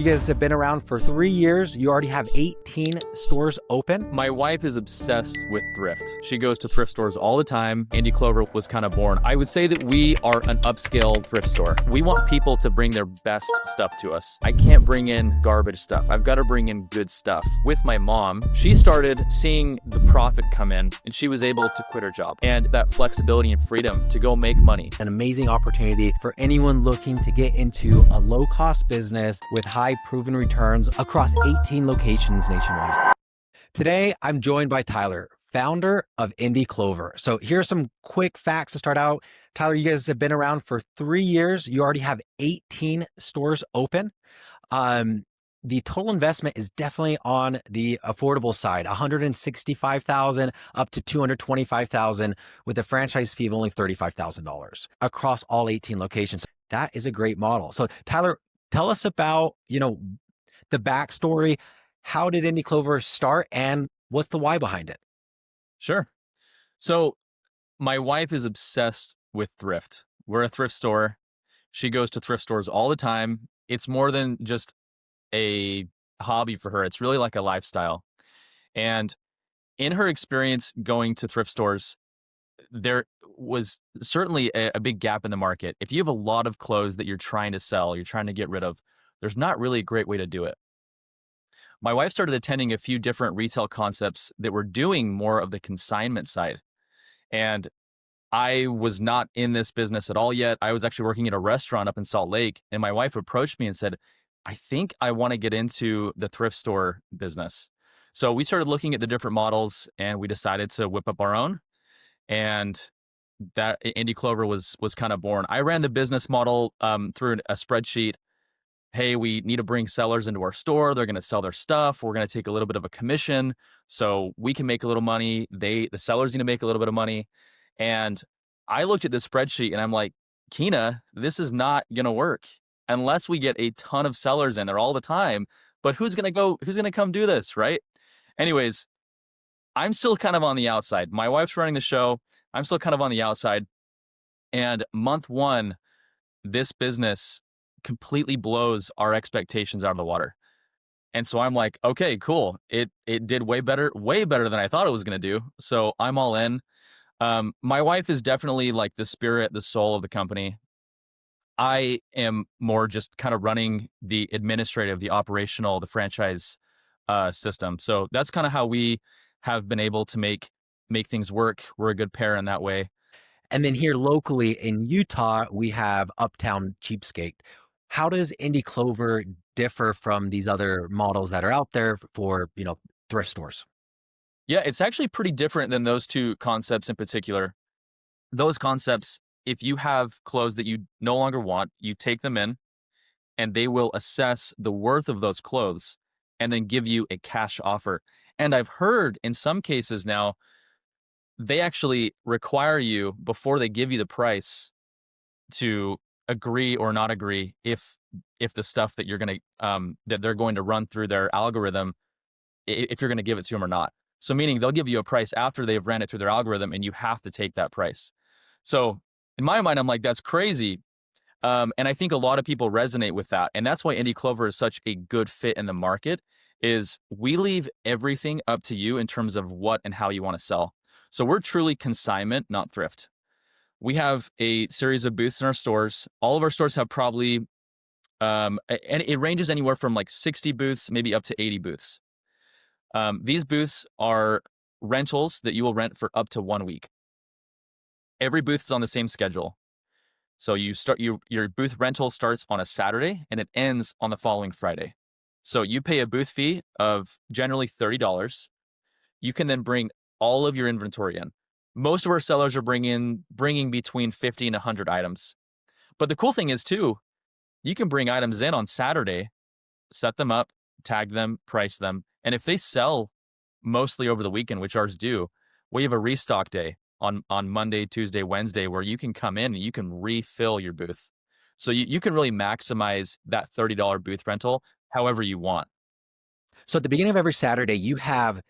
You guys have been around for 3 years. You already have 18 stores open. My wife is obsessed with thrift. She goes to thrift stores all the time. Indy Clover was kind of born. I would say that we are an upscale thrift store. We want people to bring their best stuff to us. I can't bring in garbage stuff. I've got to bring in good stuff. With my mom, she started seeing the profit come in and she was able to quit her job. And that flexibility and freedom to go make money. An amazing opportunity for anyone looking to get into a low-cost business with high proven returns across 18 locations nationwide. Today, I'm joined by Tyler, founder of Indy Clover. So here's some quick facts to start out. Tyler, you guys have been around for 3 years. You already have 18 stores open. The total investment is definitely on the affordable side, $165,000 up to $225,000 with a franchise fee of only $35,000 across all 18 locations. That is a great model. So Tyler, tell us about, the backstory. How did Indy Clover start and what's the why behind it? Sure. So my wife is obsessed with thrift. We're a thrift store. She goes to thrift stores all the time. It's more than just a hobby for her. It's really like a lifestyle. And in her experience going to thrift stores, there was certainly a big gap in the market. If you have a lot of clothes that you're trying to sell, you're trying to get rid of, there's not really a great way to do it. My wife started attending a few different retail concepts that were doing more of the consignment side. And I was not in this business at all yet. I was actually working at a restaurant up in Salt Lake, and my wife approached me and said, I think I want to get into the thrift store business. So we started looking at the different models and we decided to whip up our own. And that Indy Clover was kind of born. I ran the business model through a spreadsheet. Hey, we need to bring sellers into our store. They're going to sell their stuff. We're going to take a little bit of a commission so we can make a little money. The sellers need to make a little bit of money. And I looked at this spreadsheet and I'm like, Kina, this is not going to work unless we get a ton of sellers in there all the time. But who's going to come do this, right? Anyways, I'm still kind of on the outside. My wife's running the show. I'm still kind of on the outside. And month one, this business completely blows our expectations out of the water. And so I'm like, okay, cool. It did way better than I thought it was going to do. So I'm all in. My wife is definitely like the spirit, the soul of the company. I am more just kind of running the administrative, the operational, the franchise system. So that's kind of how we have been able to make things work. We're a good pair in that way. And then here locally in Utah, we have Uptown Cheapskate. How does Indy Clover differ from these other models that are out there for, thrift stores? Yeah, it's actually pretty different than those two concepts in particular. Those concepts, if you have clothes that you no longer want, you take them in and they will assess the worth of those clothes and then give you a cash offer. And I've heard in some cases now, they actually require you before they give you the price to agree or not agree if the stuff that you're going to that they're going to run through their algorithm, if you're going to give it to them or not. So meaning they'll give you a price after they've ran it through their algorithm and you have to take that price. So in my mind, I'm like, that's crazy. And I think a lot of people resonate with that. And that's why Indy Clover is such a good fit in the market is we leave everything up to you in terms of what and how you want to sell. So we're truly consignment, not thrift. We have a series of booths in our stores. All of our stores have probably, and it ranges anywhere from like 60 booths, maybe up to 80 booths. These booths are rentals that you will rent for up to 1 week. Every booth is on the same schedule. So you start your booth rental starts on a Saturday and it ends on the following Friday. So you pay a booth fee of generally $30. You can then bring all of your inventory in. Most of our sellers are bringing between 50 and 100 items. But the cool thing is too, you can bring items in on Saturday, set them up, tag them, price them. And if they sell mostly over the weekend, which ours do, we have a restock day on Monday, Tuesday, Wednesday, where you can come in and you can refill your booth. So you can really maximize that $30 booth rental however you want. So at the beginning of every Saturday, you have,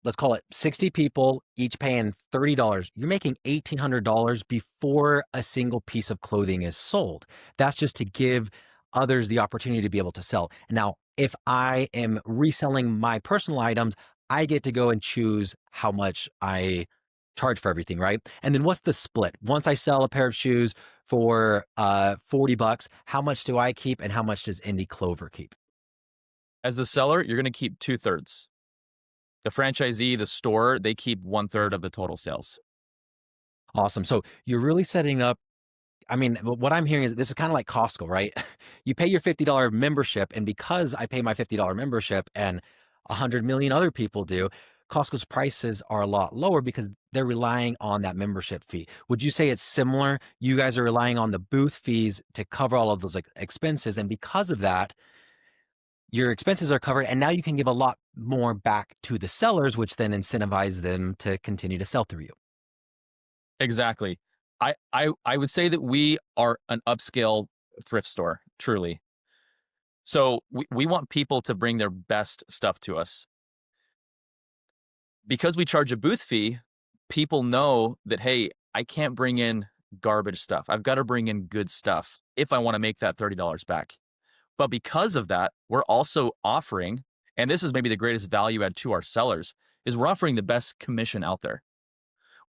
let's call it 60 people, each paying $30. You're making $1,800 before a single piece of clothing is sold. That's just to give others the opportunity to be able to sell. Now, if I am reselling my personal items, I get to go and choose how much I charge for everything, right? And then what's the split? Once I sell a pair of shoes for $40, how much do I keep and how much does Indy Clover keep? As the seller, you're going to keep 2/3. The franchisee, the store, they keep 1/3 of the total sales. Awesome. So you're really setting up. I mean, what I'm hearing is this is kind of like Costco, right? You pay your $50 membership, and because I pay my $50 membership and 100 million other people do, Costco's prices are a lot lower because they're relying on that membership fee. Would you say it's similar? You guys are relying on the booth fees to cover all of those like expenses, and because of that, your expenses are covered, and now you can give a lot more back to the sellers, which then incentivize them to continue to sell through you. Exactly. I would say that we are an upscale thrift store, truly. So we want people to bring their best stuff to us. Because we charge a booth fee, people know that, hey, I can't bring in garbage stuff. I've got to bring in good stuff if I want to make that $30 back. But because of that, we're also offering, and this is maybe the greatest value add to our sellers, is we're offering the best commission out there.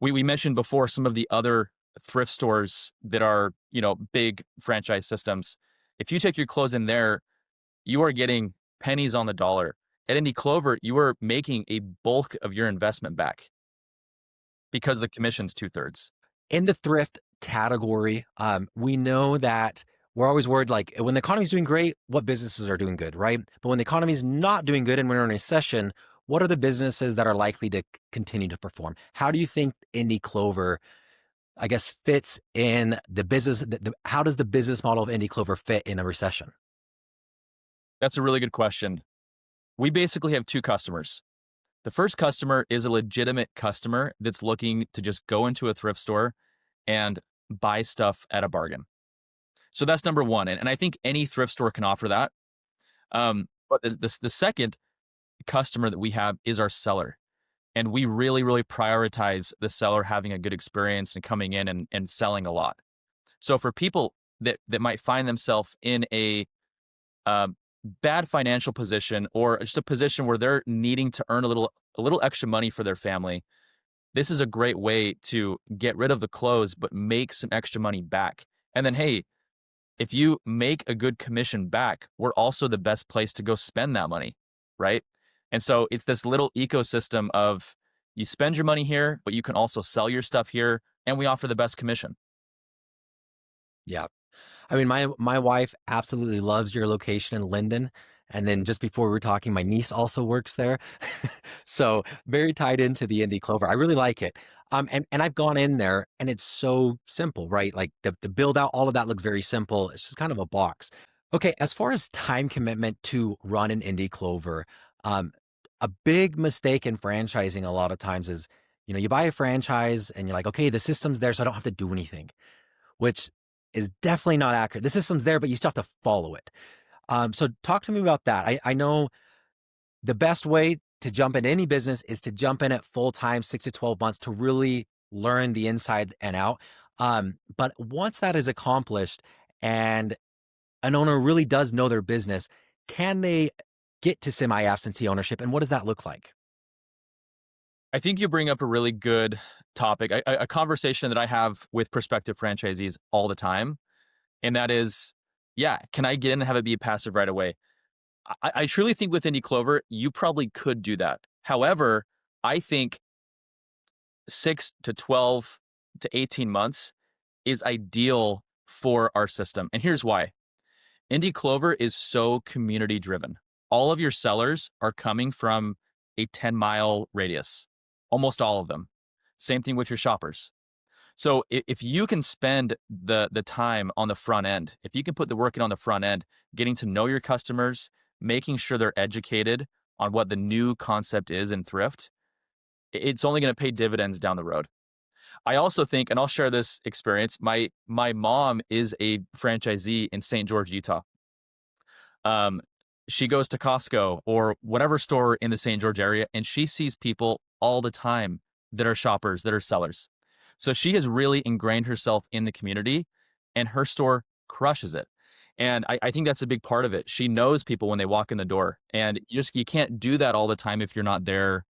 We mentioned before some of the other thrift stores that are, big franchise systems. If you take your clothes in there, you are getting pennies on the dollar. At Indy Clover, you are making a bulk of your investment back because the commission's 2/3. In the thrift category, we know that we're always worried like when the economy's doing great, what businesses are doing good, right? But when the economy's not doing good and we're in a recession, what are the businesses that are likely to continue to perform? How do you think Indy Clover, I guess, fits in the business? How does the business model of Indy Clover fit in a recession? That's a really good question. We basically have two customers. The first customer is a legitimate customer that's looking to just go into a thrift store and buy stuff at a bargain. So that's number one. And I think any thrift store can offer that. But the second customer that we have is our seller. And we really, really prioritize the seller having a good experience and coming in and selling a lot. So for people that might find themselves in a um, bad financial position or just a position where they're needing to earn a little extra money for their family, this is a great way to get rid of the clothes but make some extra money back. And then, hey, if you make a good commission back, we're also the best place to go spend that money, right? And so it's this little ecosystem of you spend your money here, but you can also sell your stuff here, and we offer the best commission. Yeah. I mean, my wife absolutely loves your location in Linden. And then just before we were talking, my niece also works there. So very tied into the Indy Clover. I really like it. And I've gone in there and it's so simple, right? Like the build out, all of that looks very simple. It's just kind of a box. Okay, as far as time commitment to run an Indy Clover, um, a big mistake in franchising a lot of times is, you buy a franchise and you're like, okay, the system's there, so I don't have to do anything, which is definitely not accurate. The system's there, but you still have to follow it. So talk to me about that. I know the best way to jump in any business is to jump in at full time, 6 to 12 months to really learn the inside and out. But once that is accomplished and an owner really does know their business, can they get to semi absentee ownership? And what does that look like? I think you bring up a really good topic, a conversation that I have with prospective franchisees all the time. And that is, yeah, can I get in and have it be passive right away? I truly think with Indy Clover, you probably could do that. However, I think 6 to 12 to 18 months is ideal for our system. And here's why. Indy Clover is so community driven. All of your sellers are coming from a 10-mile radius, almost all of them. Same thing with your shoppers. So if you can spend the time on the front end, if you can put the work in on the front end, getting to know your customers, making sure they're educated on what the new concept is in thrift, it's only going to pay dividends down the road. I also think, and I'll share this experience, my mom is a franchisee in St. George, Utah. Um, she goes to Costco or whatever store in the St. George area, and she sees people all the time that are shoppers, that are sellers. So she has really ingrained herself in the community, and her store crushes it. And I think that's a big part of it. She knows people when they walk in the door, and you can't do that all the time if you're not there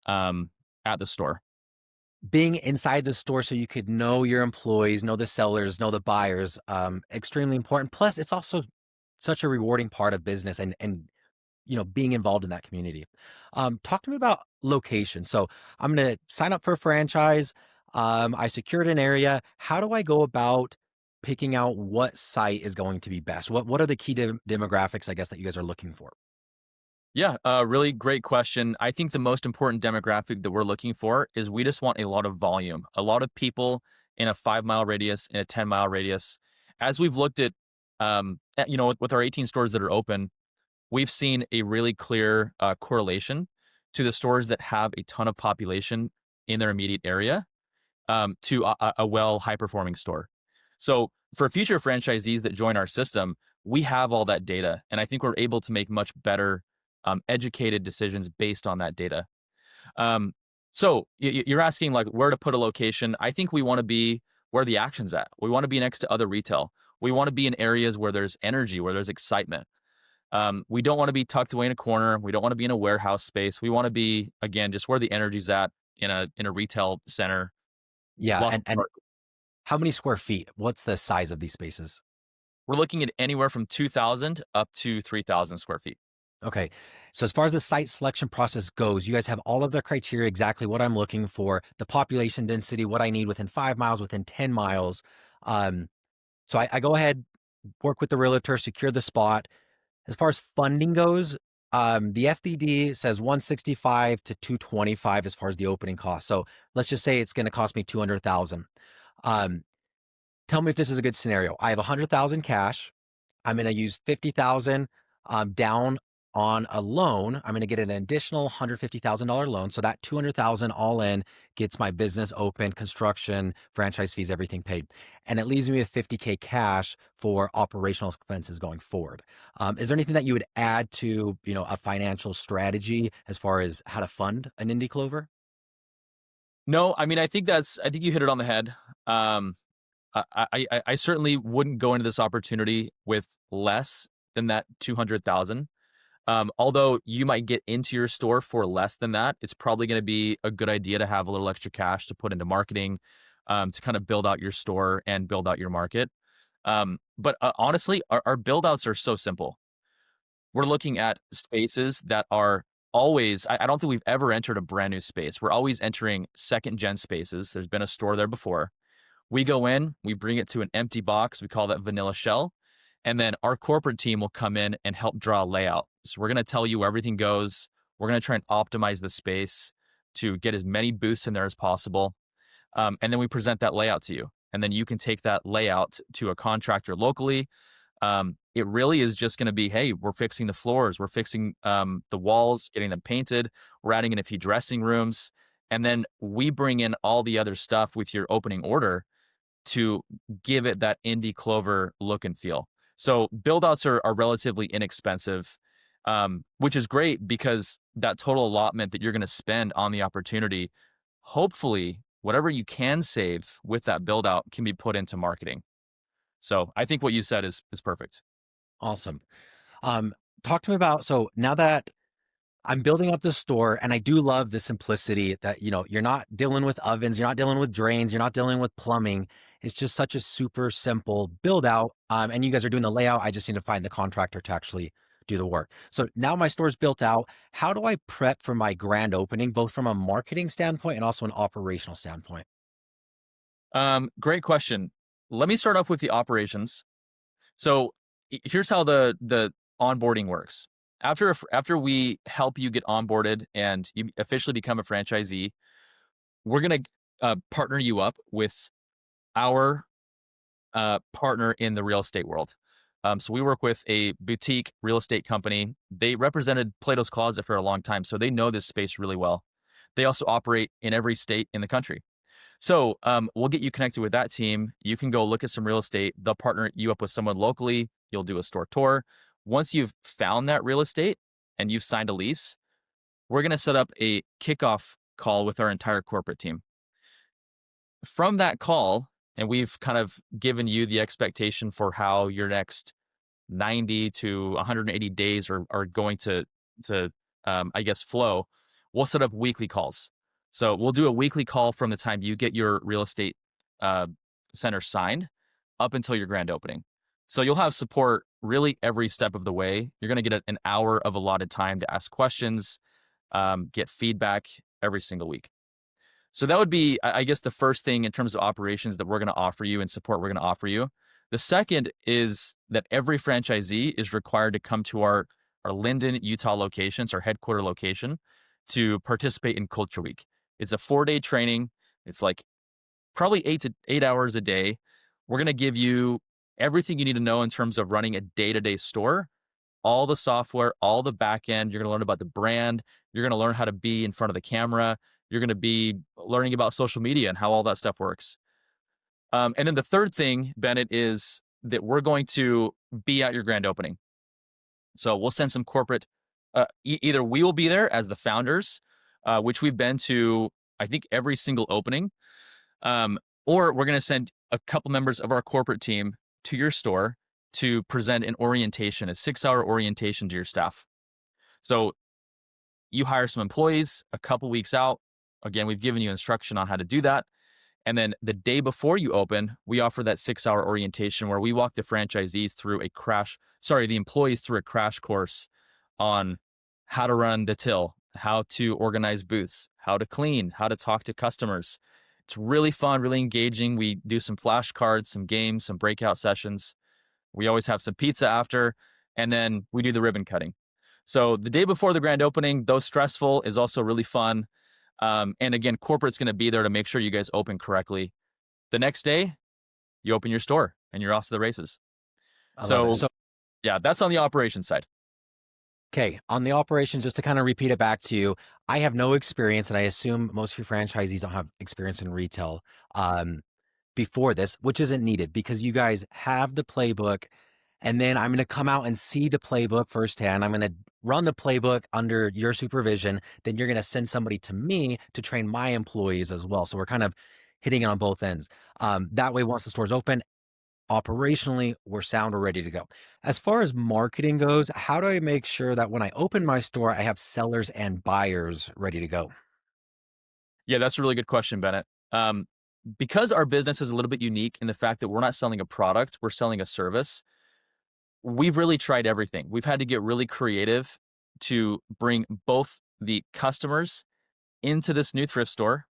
um, at the store. Being inside the store so you could know your employees, know the sellers, know the buyers, extremely important. Plus, it's also such a rewarding part of business and being involved in that community. Talk to me about location. So I'm going to sign up for a franchise. I secured an area. How do I go about picking out what site is going to be best? What are the key demographics, I guess, that you guys are looking for? Yeah, really great question. I think the most important demographic that we're looking for is we just want a lot of volume, a lot of people in a 5 mile radius, in a 10 mile radius. As we've looked with our 18 stores that are open, we've seen a really clear correlation to the stores that have a ton of population in their immediate area to a well high performing store. So for future franchisees that join our system, we have all that data, and I think we're able to make much better educated decisions based on that data. Um, so you're asking like where to put a location. I think we want to be where the action's at. We want to be next to other retail. We want to be in areas where there's energy, where there's excitement. We don't want to be tucked away in a corner. We don't want to be in a warehouse space. We want to be, again, just where the energy's at in a retail center. Yeah, Lots of and park. how many square feet? What's the size of these spaces? We're looking at anywhere from 2,000 up to 3,000 square feet. Okay. So as far as the site selection process goes, you guys have all of the criteria, exactly what I'm looking for, the population density, what I need within 5 miles, within 10 miles. Um, so I go ahead, work with the realtor, secure the spot. As far as funding goes, the FDD says 165 to 225 as far as the opening cost. So let's just say it's going to cost me 200,000. Um, Tell me if this is a good scenario. I have 100,000 cash. I'm going to use 50,000 down on a loan. I'm going to get an additional $150,000 loan. So that 200,000 all in gets my business open, construction, franchise fees, everything paid. And it leaves me with 50K cash for operational expenses going forward. Is there anything that you would add to, a financial strategy as far as how to fund an Indy Clover? No, I mean, I think you hit it on the head. Um, I certainly wouldn't go into this opportunity with less than that 200,000. Although you might get into your store for less than that, it's probably going to be a good idea to have a little extra cash to put into marketing, to kind of build out your store and build out your market. But honestly, our build outs are so simple. We're looking at spaces that are always, I don't think we've ever entered a brand new space. We're always entering second gen spaces. There's been a store there before. We go in, we bring it to an empty box. We call that vanilla shell. And then our corporate team will come in and help draw a layout. So we're going to tell you where everything goes. We're going to try and optimize the space to get as many booths in there as possible. And then we present that layout to you. And then you can take that layout to a contractor locally. It really is just going to be, hey, we're fixing the floors, we're fixing the walls, getting them painted, we're adding in a few dressing rooms. And then we bring in all the other stuff with your opening order to give it that Indy Clover look and feel. So build outs are relatively inexpensive, which is great because that total allotment that you're going to spend on the opportunity, hopefully, whatever you can save with that build out can be put into marketing. So I think what you said is perfect. Awesome. Um, Talk to me about, so now that I'm building up the store and I do love the simplicity that, you're not dealing with ovens, you're not dealing with drains, you're not dealing with plumbing. It's just such a super simple build out. And you guys are doing the layout. I just need to find the contractor to actually do the work. So now my store's built out. How do I prep for my grand opening, both from a marketing standpoint and also an operational standpoint? Great question. Let me start off with the operations. So here's how the onboarding works. After we help you get onboarded and you officially become a franchisee, we're gonna partner you up with our partner in the real estate world. So we work with a boutique real estate company. They represented Plato's Closet for a long time, so they know this space really well. They also operate in every state in the country. So we'll get you connected with that team. You can go look at some real estate. They'll partner you up with someone locally. You'll do a store tour. Once you've found that real estate and you've signed a lease, we're going to set up a kickoff call with our entire corporate team. From that call, and we've kind of given you the expectation for how your next 90 to 180 days are going to I guess, flow, we'll set up weekly calls. So we'll do a weekly call from the time you get your real estate uh, center signed up until your grand opening. So you'll have support really every step of the way. You're going to get an hour of allotted time to ask questions, get feedback every single week. So that would be, I guess, the first thing in terms of operations that we're going to offer you and support we're going to offer you. The second is that every franchisee is required to come to our Linden, Utah locations, our headquarter location, to participate in Culture Week. It's a 4-day training. It's like probably 8 hours a day. We're going to give you everything you need to know in terms of running a day-to-day store, all the software, all the back end. You're going to learn about the brand. You're going to learn how to be in front of the camera. You're going to be learning about social media and how all that stuff works. And then the third thing, Bennett, is that we're going to be at your grand opening. So we'll send some corporate, either we will be there as the founders, which we've been to, I think, every single opening, or we're going to send a couple members of our corporate team to your store to present an orientation, a 6-hour orientation to your staff. So you hire some employees a couple weeks out. Again, we've given you instruction on how to do that. And then the day before you open, we offer that 6-hour orientation where we walk the franchisees through the employees through a crash course on how to run the till, how to organize booths, how to clean, how to talk to customers. It's really fun, really engaging. We do some flashcards, some games, some breakout sessions. We always have some pizza after, and then we do the ribbon cutting. So the day before the grand opening, though stressful, is also really fun. And again, corporate's going to be there to make sure you guys open correctly. The next day, you open your store and you're off to the races. I love it. So So, yeah, that's on the operations side. okay, on the operations, just to kind of repeat it back to you, I have no experience, and I assume most of your franchisees don't have experience in retail before this, which isn't needed because you guys have the playbook. And then I'm going to come out and see the playbook firsthand. I'm going to run the playbook under your supervision. Then you're going to send somebody to me to train my employees as well. So we're kind of hitting it on both ends. That way, once the store's open, operationally, we're sound, we're ready to go. As far as marketing goes, how do I make sure that when I open my store, I have sellers and buyers ready to go? Yeah, that's a really good question, Bennett. Because our business is a little bit unique in the fact that we're not selling a product, we're selling a service. We've really tried everything. We've had to get really creative to bring both the customers into this new thrift store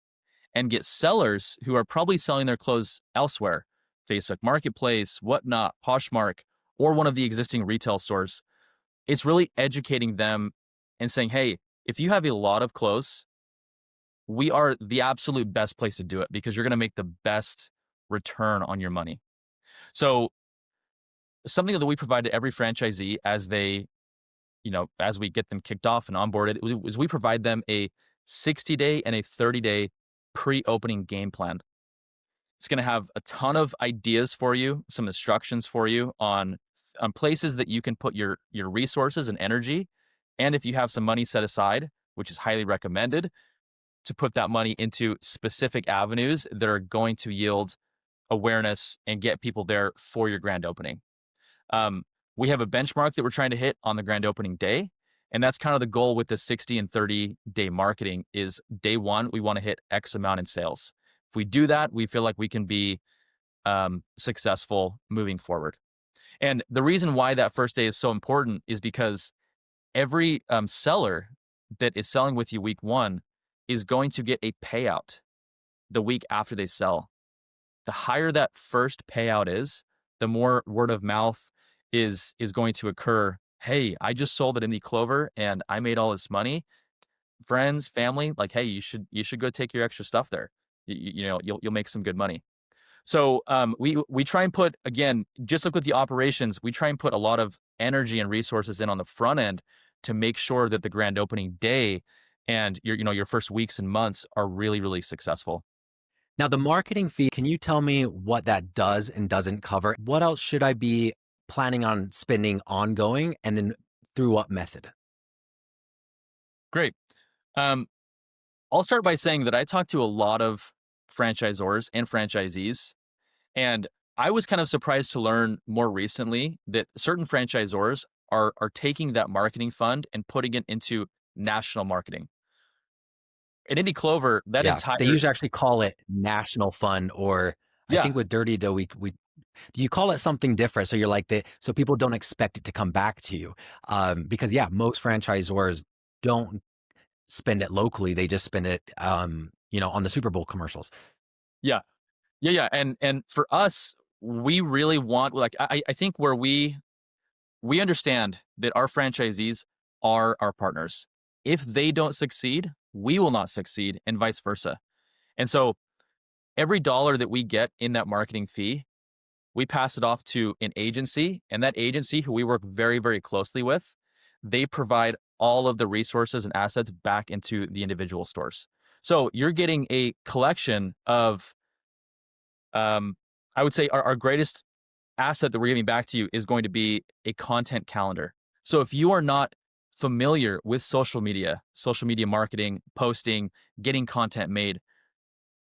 and get sellers who are probably selling their clothes elsewhere, Facebook Marketplace, Whatnot, Poshmark, or one of the existing retail stores. It's really educating them and saying, hey, if you have a lot of clothes, we are the absolute best place to do it because you're going to make the best return on your money. So something that we provide to every franchisee as they, as we get them kicked off and onboarded is we provide them a 60-day and a 30-day pre-opening game plan. It's going to have a ton of ideas for you, some instructions for you on places that you can put your resources and energy. And if you have some money set aside, which is highly recommended, to put that money into specific avenues that are going to yield awareness and get people there for your grand opening. We have a benchmark that we're trying to hit on the grand opening day. And that's kind of the goal with the 60 and 30-day marketing is day one, we want to hit X amount in sales. If we do that, we feel like we can be successful moving forward. And the reason why that first day is so important is because every seller that is selling with you week one is going to get a payout the week after they sell. The higher that first payout is, the more word of mouth is going to occur. Hey, I just sold at Indy Clover and I made all this money. Friends, family, like, hey, you should go take your extra stuff there. You'll make some good money. So we try and put, again, just like with the operations, we try and put a lot of energy and resources in on the front end to make sure that the grand opening day and your first weeks and months are really, really successful. Now, the marketing fee, can you tell me what that does and doesn't cover? What else should I be planning on spending ongoing and then through what method? Great. Um, I'll start by saying that I talk to a lot of franchisors and franchisees, and I was kind of surprised to learn more recently that certain franchisors are taking that marketing fund and putting it into national marketing. At Indy Clover, that Yeah, they entire usually actually call it national fund, or I yeah, think with Dirty Dough, we do you call it something different? So you're like the so people don't expect it to come back to you, because yeah, most franchisors don't spend it locally; they just spend it, on the Super Bowl commercials. yeah, yeah, and for us, we really want like I think where we understand that our franchisees are our partners. If they don't succeed, we will not succeed, and vice versa. And so every dollar that we get in that marketing fee, we pass it off to an agency, and that agency, who we work very, very closely with, they provide all of the resources and assets back into the individual stores. So you're getting a collection of, I would say, our greatest asset that we're giving back to you is going to be a content calendar. So if you are not familiar with social media marketing, posting, getting content made,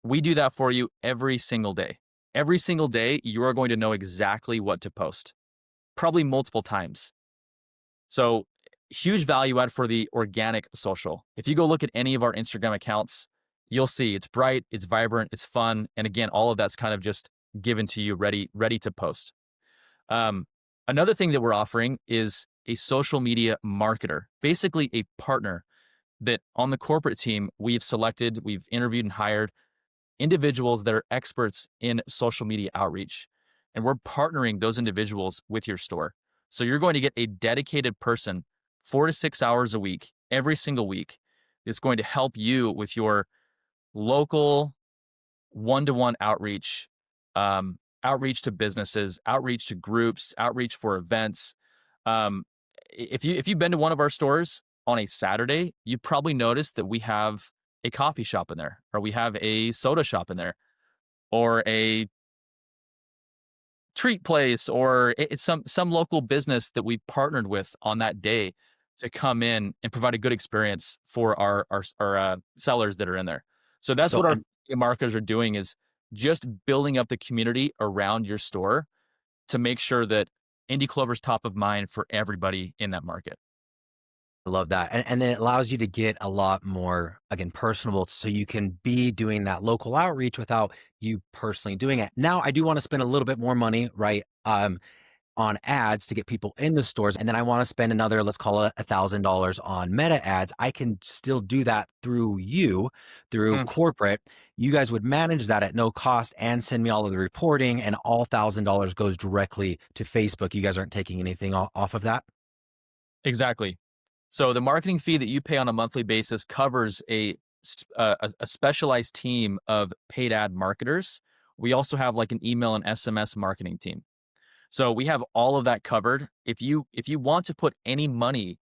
we do that for you every single day. Every single day, you are going to know exactly what to post, probably multiple times. So, huge value add for the organic social. If you go look at any of our Instagram accounts, you'll see it's bright, it's vibrant, it's fun, and again, all of that's kind of just given to you, ready to post. Um, Another thing that we're offering is a social media marketer, basically a partner that on the corporate team we've interviewed and hired individuals that are experts in social media outreach. And we're partnering those individuals with your store. So you're going to get a dedicated person 4 to 6 hours a week, every single week, that's going to help you with your local one-to-one outreach, outreach to businesses, outreach to groups, outreach for events. Um, if you've been to one of our stores on a Saturday, you've probably noticed that we have a coffee shop in there, or we have a soda shop in there, or a treat place, or it's some local business that we partnered with on that day to come in and provide a good experience for our sellers that are in there. So that's So what our and marketers are doing, is just building up the community around your store to make sure that Indy Clover's top of mind for everybody in that market. I love that. And then it allows you to get a lot more, again, personable so you can be doing that local outreach without you personally doing it. Now, I do want to spend a little bit more money, right? On ads to get people in the stores. And then I want to spend another, let's call it $1,000 on meta ads. I can still do that through you, through Mm, corporate. You guys would manage that at no cost and send me all of the reporting, and all $1,000 goes directly to Facebook. You guys aren't taking anything off of that. exactly. So the marketing fee that you pay on a monthly basis covers a specialized team of paid ad marketers. We also have like an email and SMS marketing team. So we have all of that covered. If you want to put any money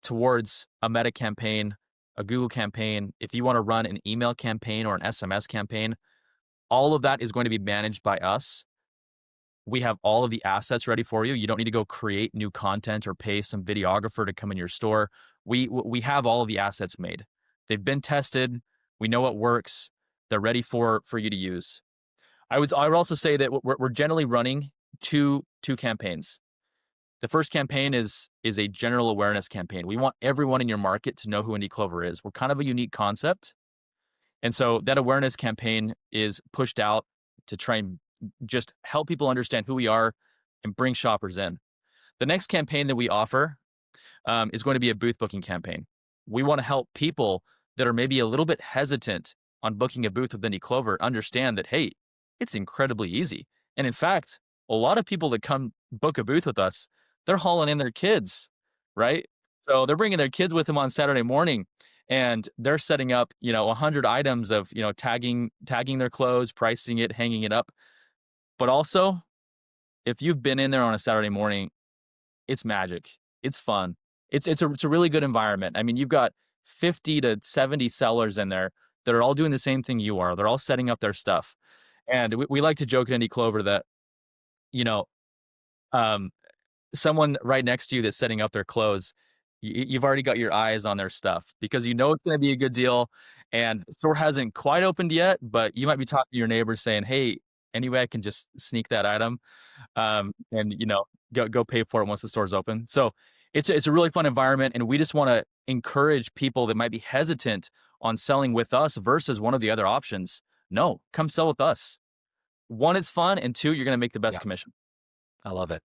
towards a Meta campaign, a Google campaign, if you want to run an email campaign or an SMS campaign, all of that is going to be managed by us. We have all of the assets ready for you. You don't need to go create new content or pay some videographer to come in your store. We have all of the assets made. They've been tested. We know what works. They're ready for you to use. I would also say that we're generally running two campaigns. The first campaign is a general awareness campaign. We want everyone in your market to know who Indy Clover is. We're kind of a unique concept. And so that awareness campaign is pushed out to try and just help people understand who we are and bring shoppers in. The next campaign that we offer is going to be a booth booking campaign. We want to help people that are maybe a little bit hesitant on booking a booth with Indy Clover understand that, hey, it's incredibly easy. And in fact, a lot of people that come book a booth with us, they're hauling in their kids, right? So they're bringing their kids with them on Saturday morning, and they're setting up, 100 items of, tagging their clothes, pricing it, hanging it up. But also, if you've been in there on a Saturday morning, it's magic. It's fun. It's a really good environment. I mean, you've got 50 to 70 sellers in there that are all doing the same thing you are. They're all setting up their stuff. And we like to joke at Indy Clover that, you know, um, someone right next to you that's setting up their clothes, you've already got your eyes on their stuff because you know it's going to be a good deal. And the store hasn't quite opened yet, but you might be talking to your neighbors saying, "Hey, any way I can just sneak that item, and go pay for it once the store's open. So it's a really fun environment, and we just want to encourage people that might be hesitant on selling with us versus one of the other options. No, come sell with us. One, it's fun, and two, you're going to make the best Yeah, commission. I love it.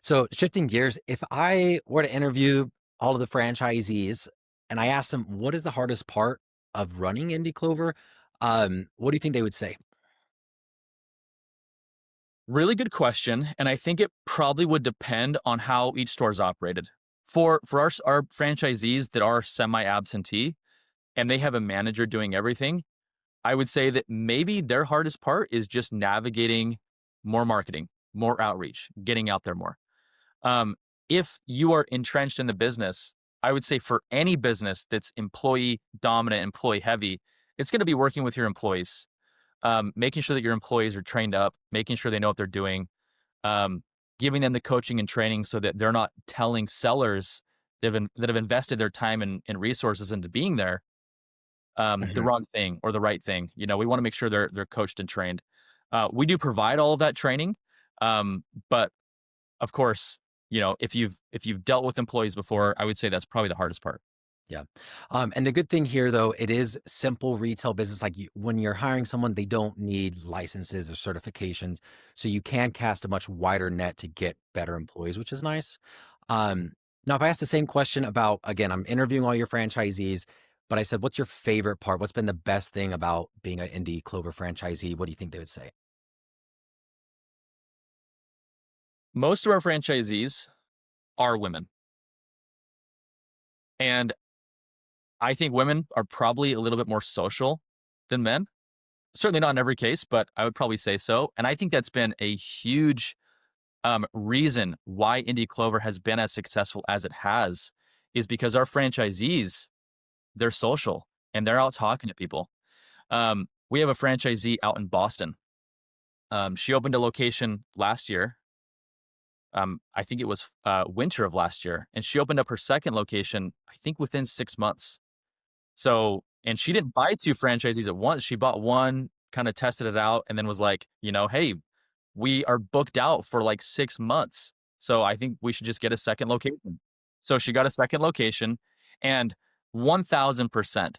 So shifting gears, if I were to interview all of the franchisees and I asked them, what is the hardest part of running Indy Clover? What do you think they would say? Really good question, and I think it probably would depend on how each store is operated. For our franchisees that are semi-absentee and they have a manager doing everything, I would say that maybe their hardest part is just navigating more marketing, more outreach, getting out there more. Um, if you are entrenched in the business, I would say for any business that's employee dominant, employee heavy, it's going to be working with your employees, making sure that your employees are trained up, making sure they know what they're doing, um, giving them the coaching and training so that they're not telling sellers that have invested their time and resources into being there, the Mhm. wrong thing or the right thing. We want to make sure they're coached and trained. We do provide all of that training, but of course, if you've dealt with employees before, I would say that's probably the hardest part. Yeah. And the good thing here, though, it is simple retail business. Like when you're hiring someone, they don't need licenses or certifications. So you can cast a much wider net to get better employees, which is nice. Now, if I ask the same question about, again, I'm interviewing all your franchisees, but I said, what's your favorite part? What's been the best thing about being an Indie Clover franchisee? What do you think they would say? Most of our franchisees are women, and I think women are probably a little bit more social than men. Certainly not in every case, but I would probably say so. And I think that's been a huge reason why Indie Clover has been as successful as it has, is because our franchisees, they're social and they're out talking to people. We have a franchisee out in Boston. She opened a location last year. I think it was winter of last year, and she opened up her second location, I think within 6 months. So, and she didn't buy two franchisees at once. She bought one, kind of tested it out, and then was like, hey, we are booked out for like 6 months. So I think we should just get a second location. So she got a second location, and 1000%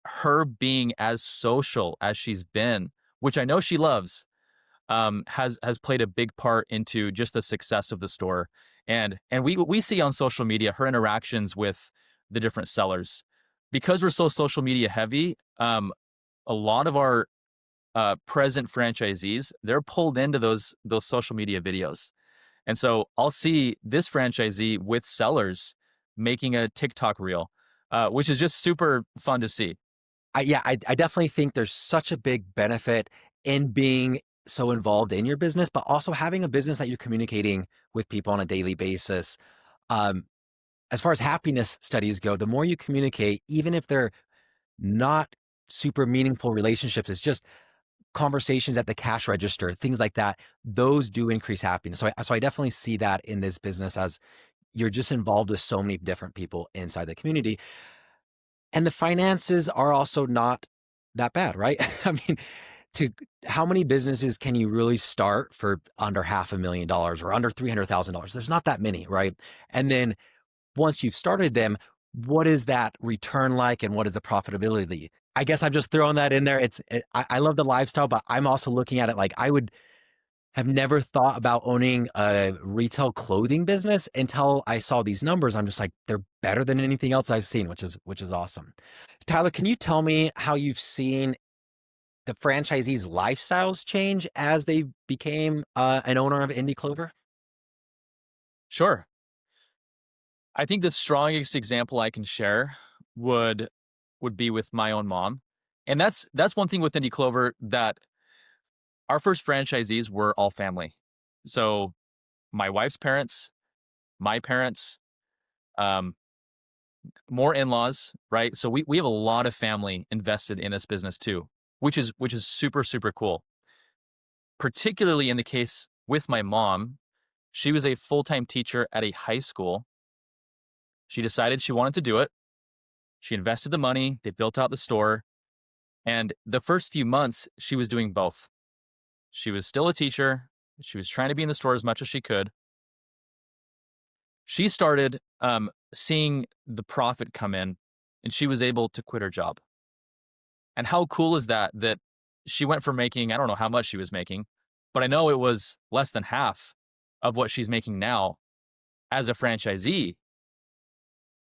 her being as social as she's been, which I know she loves, has played a big part into just the success of the store. And we see on social media her interactions with the different sellers. Because we're so social media heavy, a lot of our present franchisees, they're pulled into those social media videos. And so I'll see this franchisee with sellers making a TikTok reel, which is just super fun to see. I definitely think there's such a big benefit in being so involved in your business, but also having a business that you're communicating with people on a daily basis. Um, as far as happiness studies go, the more you communicate, even if they're not super meaningful relationships, it's just conversations at the cash register, things like that. Those do increase happiness. So I definitely see that in this business as you're just involved with so many different people inside the community. And the finances are also not that bad, right? I mean, to how many businesses can you really start for under $500,000 or under $300,000? There's not that many, right? And then once you've started them, what is that return like and what is the profitability? I guess I'm just throwing that in there. I love the lifestyle, but I'm also looking at it like I would have never thought about owning a retail clothing business until I saw these numbers. I'm just like, they're better than anything else I've seen, which is awesome. Tyler, can you tell me how you've seen the franchisees' lifestyles change as they became an owner of Indy Clover? Sure. I think the strongest example I can share would would be with my own mom. And that's one thing with Indy Clover, that our first franchisees were all family. So my wife's parents, my parents, um, more in-laws, right? So we have a lot of family invested in this business too, which is super, super cool. Particularly in the case with my mom, she was a full-time teacher at a high school. She decided she wanted to do it. She invested the money, they built out the store, and the first few months she was doing both. She was still a teacher. She was trying to be in the store as much as she could. She started seeing the profit come in, and she was able to quit her job. And how cool is that? That she went from making, I don't know how much she was making, but I know it was less than half of what she's making now as a franchisee.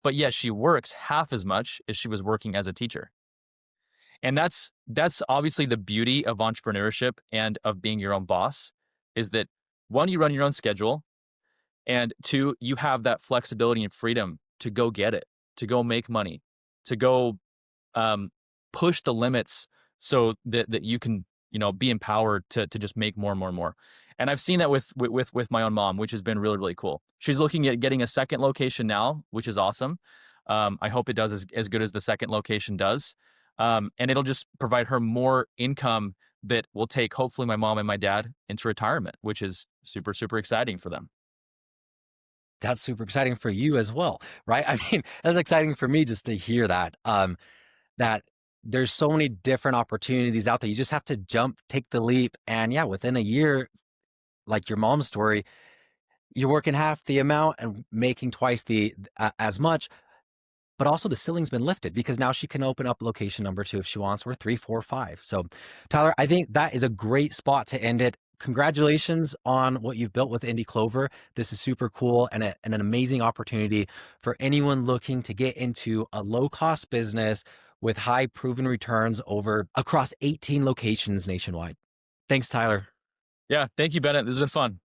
But yet she works half as much as she was working as a teacher. And that's obviously the beauty of entrepreneurship and of being your own boss, is that one, you run your own schedule, and two, you have that flexibility and freedom to go get it, to go make money, to go um, push the limits so that you can, be empowered to just make more and more and more. And I've seen that with my own mom, which has been really, really cool. She's looking at getting a second location now, which is awesome. I hope it does as good as the second location does. And it'll just provide her more income that will take hopefully my mom and my dad into retirement, which is super, super exciting for them. That's super exciting for you as well, right? I mean, that's exciting for me just to hear that. That there's so many different opportunities out there. You just have to jump, take the leap, and yeah, within a year, like your mom's story, you're working half the amount and making twice the as much. But also the ceiling's been lifted because now she can open up location number 2 if she wants, or 3, 4, 5. So, Tyler, I think that is a great spot to end it. Congratulations on what you've built with Indy Clover. This is super cool and an amazing opportunity for anyone looking to get into a low-cost business with high proven returns over across 18 locations nationwide. Thanks, Tyler. Yeah. Thank you, Bennett. This has been fun.